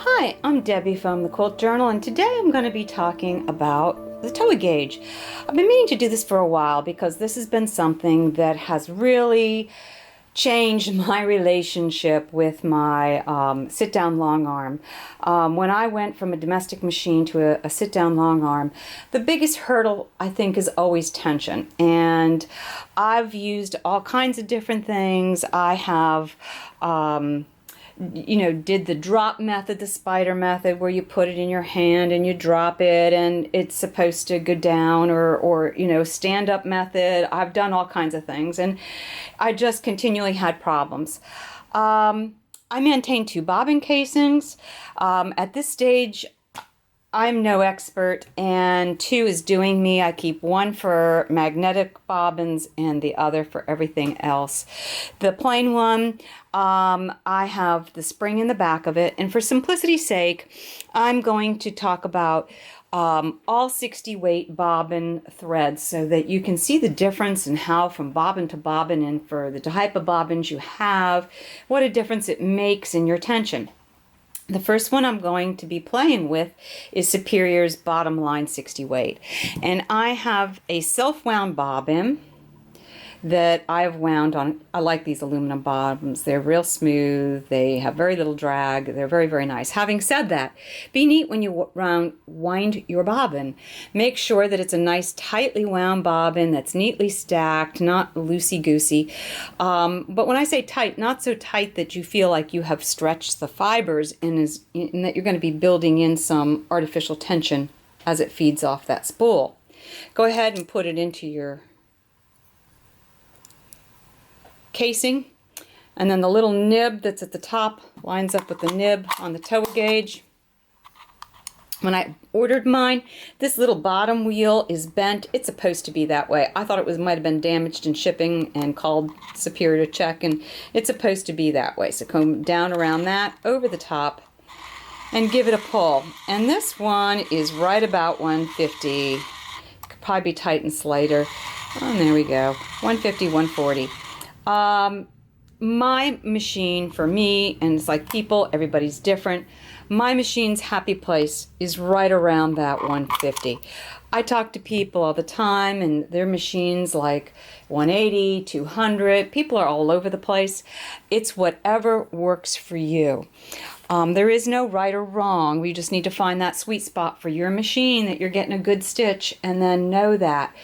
Hi, I'm Debbie from the Quilt Journal, and today I'm going to be talking about the Towa gauge. I've been meaning to do this for a while because this has been something that has really changed my relationship with my sit-down long arm. When I went from a domestic machine to a sit-down long arm, the biggest hurdle, I think, is always tension. And I've used all kinds of different things. I have did the drop method, the spider method, where you put it in your hand and you drop it and it's supposed to go down, or stand up method. I've done all kinds of things and I just continually had problems. I maintain 2 bobbin casings. At this stage, I'm no expert, and 2 is doing me. I keep 1 for magnetic bobbins and the other for everything else. The plain one, I have the spring in the back of it, and for simplicity's sake, I'm going to talk about all 60 weight bobbin threads so that you can see the difference in how from bobbin to bobbin, and for the type of bobbins you have, what a difference it makes in your tension. The first one I'm going to be playing with is Superior's bottom line 60 weight. And I have a self-wound bobbin that I've wound on. I like these aluminum bobbins. They're real smooth. They have very little drag. They're very, very nice. Having said that, be neat when you wind your bobbin. Make sure that it's a nice tightly wound bobbin that's neatly stacked, not loosey-goosey. But when I say tight, not so tight that you feel like you have stretched the fibers and that you're going to be building in some artificial tension as it feeds off that spool. Go ahead and put it into your casing, and then the little nib that's at the top lines up with the nib on the Towa gauge. When I ordered mine, this little bottom wheel is bent. It's supposed to be that way. I thought it might have been damaged in shipping and called Superior to check, and it's supposed to be that way. So come down around that, over the top, and give it a pull. And this one is right about 150. Could probably be tightened slighter. And there we go, 150, 140. My machine, for me, and it's like people, everybody's different, my machine's happy place is right around that 150. I talk to people all the time, and their machines like 180, 200. People are all over the place. It's whatever works for you. There is no right or wrong. We just need to find that sweet spot for your machine, that you're getting a good stitch, and then know that.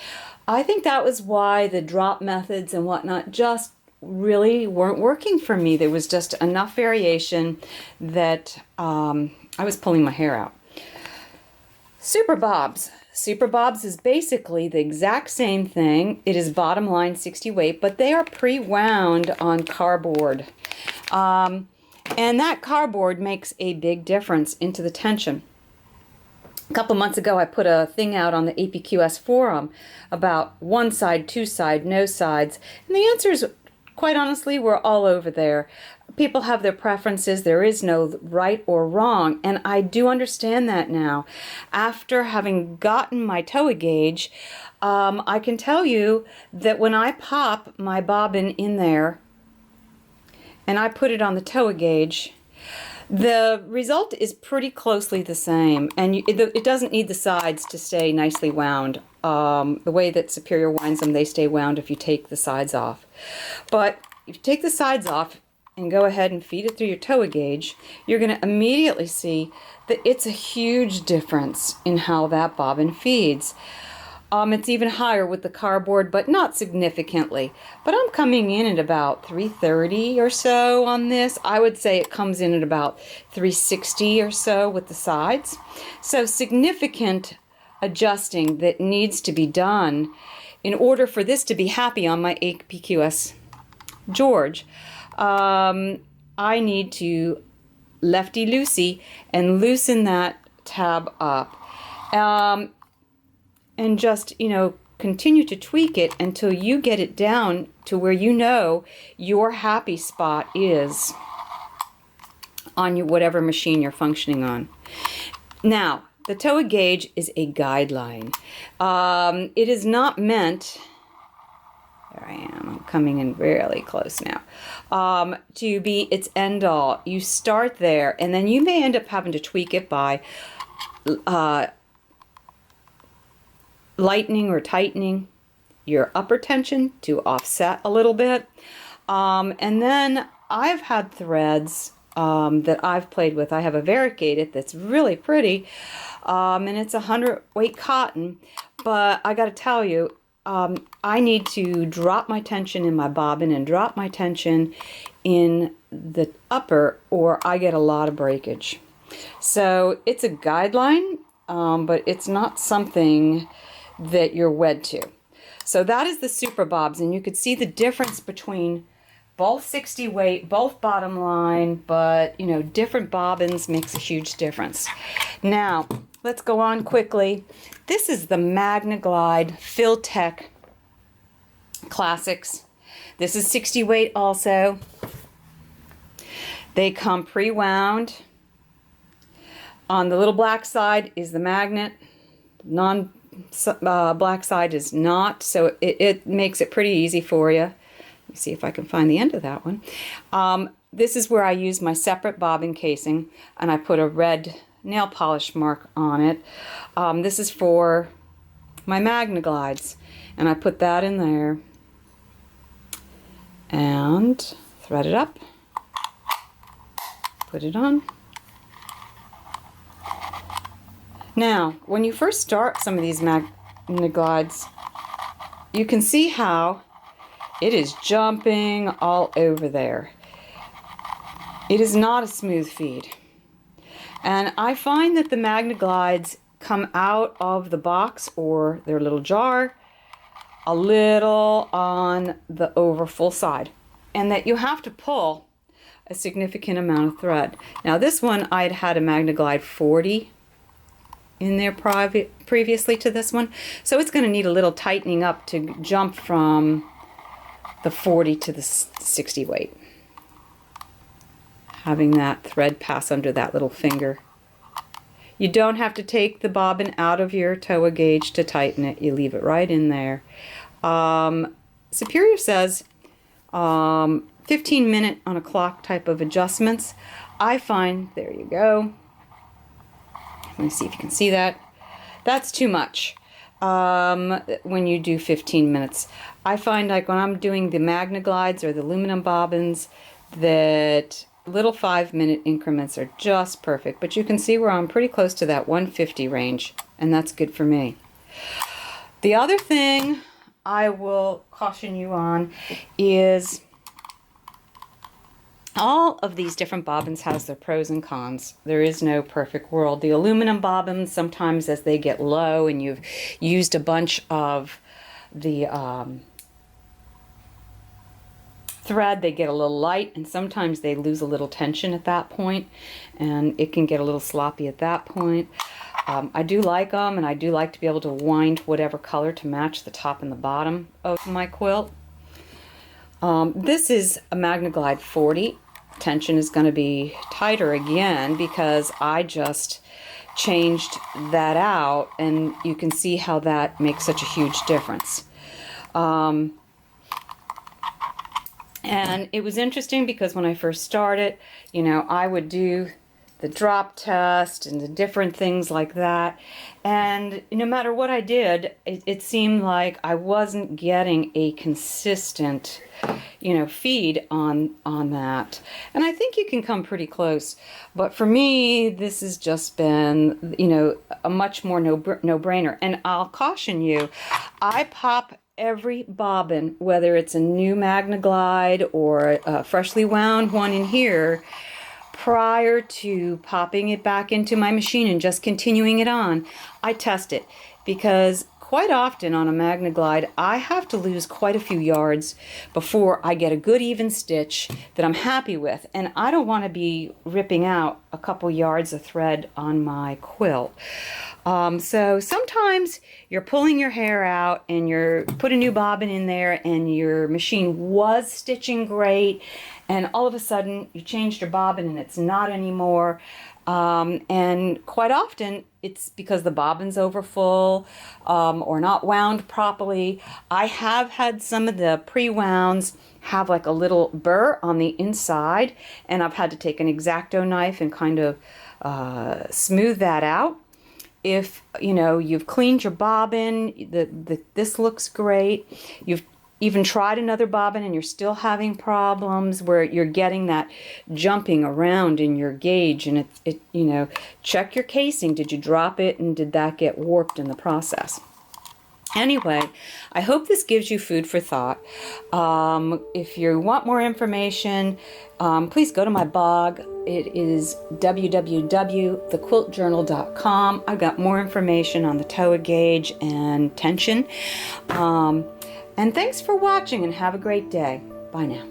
I think that was why the drop methods and whatnot just really weren't working for me. There was just enough variation that I was pulling my hair out. Super Bobs. Super Bobs is basically the exact same thing. It is bottom line 60 weight, but they are pre-wound on cardboard. And that cardboard makes a big difference into the tension. A couple months ago, I put a thing out on the APQS forum about one side, two side, no sides. And the answers, quite honestly, were all over there. People have their preferences. There is no right or wrong. And I do understand that now. After having gotten my Towa gauge, I can tell you that when I pop my bobbin in there and I put it on the Towa gauge, the result is pretty closely the same, and it doesn't need the sides to stay nicely wound. The way that Superior winds them, they stay wound if you take the sides off. But if you take the sides off and go ahead and feed it through your Towa gauge, you're going to immediately see that it's a huge difference in how that bobbin feeds. It's even higher with the cardboard, but not significantly. But I'm coming in at about 330 or so on this. I would say it comes in at about 360 or so with the sides. So significant adjusting that needs to be done in order for this to be happy on my APQS George. I need to lefty-loosey and loosen that tab up. And just, continue to tweak it until you get it down to where you know your happy spot is on whatever machine you're functioning on. Now, the Towa gauge is a guideline. It is not meant There I am. I'm coming in really close now. To be its end all. You start there, and then you may end up having to tweak it by lightening or tightening your upper tension to offset a little bit. And then I've had threads that I've played with. I have a variegated that's really pretty, and it's 100 weight cotton, but I got to tell you, I need to drop my tension in my bobbin and drop my tension in the upper, or I get a lot of breakage. So it's a guideline, but it's not something that you're wed to. So that is the Super Bobs, and you could see the difference between both 60 weight, both bottom line, but you know, different bobbins makes a huge difference. Now, let's go on quickly. This is the Magna-Glide Quilting Classics. This is 60 weight also. They come pre-wound. On the little black side is the magnet. Black side is not, so it makes it pretty easy for you. Let me see if I can find the end of that one. This is where I use my separate bobbin casing, and I put a red nail polish mark on it. This is for my Magna-Glides, and I put that in there and thread it up, put it on. Now, when you first start some of these Magna-Glides, you can see how it is jumping all over there. It is not a smooth feed. And I find that the Magna-Glides come out of the box or their little jar a little on the over full side, and that you have to pull a significant amount of thread. Now this one, I'd had a Magna-Glide 40 in there previously to this one, so it's going to need a little tightening up to jump from the 40 to the 60 weight. Having that thread pass under that little finger. You don't have to take the bobbin out of your Towa gauge to tighten it. You leave it right in there. Superior says 15-minute on a clock type of adjustments. I find, there you go. Let me see if you can see that. That's too much when you do 15 minutes. I find like when I'm doing the Magna-Glides or the aluminum bobbins that little 5-minute increments are just perfect. But you can see where I'm pretty close to that 150 range, and that's good for me. The other thing I will caution you on is all of these different bobbins has their pros and cons. There is no perfect world. The aluminum bobbins, sometimes as they get low and you've used a bunch of the thread, they get a little light, and sometimes they lose a little tension at that point, and it can get a little sloppy at that point. I do like them, and I do like to be able to wind whatever color to match the top and the bottom of my quilt. This is a Magna-Glide 40. Tension is going to be tighter again because I just changed that out, and you can see how that makes such a huge difference. And it was interesting because when I first started, you know, I would do the drop test and the different things like that, and no matter what I did, it seemed like I wasn't getting a consistent, you know, feed on that. And I think you can come pretty close, but for me this has just been, you know, a much more no-brainer. And I'll caution you, I pop every bobbin, whether it's a new Magna-Glide or a freshly wound one in here, prior to popping it back into my machine and just continuing it on. I test it, because quite often on a Magna-Glide I have to lose quite a few yards before I get a good even stitch that I'm happy with, and I don't want to be ripping out a couple yards of thread on my quilt. So sometimes you're pulling your hair out and you're put a new bobbin in there and your machine was stitching great, and all of a sudden you changed your bobbin and it's not anymore, And quite often it's because the bobbin's overfull or not wound properly. I have had some of the pre-wounds have like a little burr on the inside, and I've had to take an X-Acto knife and kind of smooth that out. If you've cleaned your bobbin, this looks great. You've even tried another bobbin and you're still having problems where you're getting that jumping around in your gauge, and check your casing. Did you drop it, and did that get warped in the process? Anyway, I hope this gives you food for thought. If you want more information, please go to my blog. It is www.thequiltjournal.com. I've got more information on the Towa gauge and tension. And thanks for watching, and have a great day. Bye now.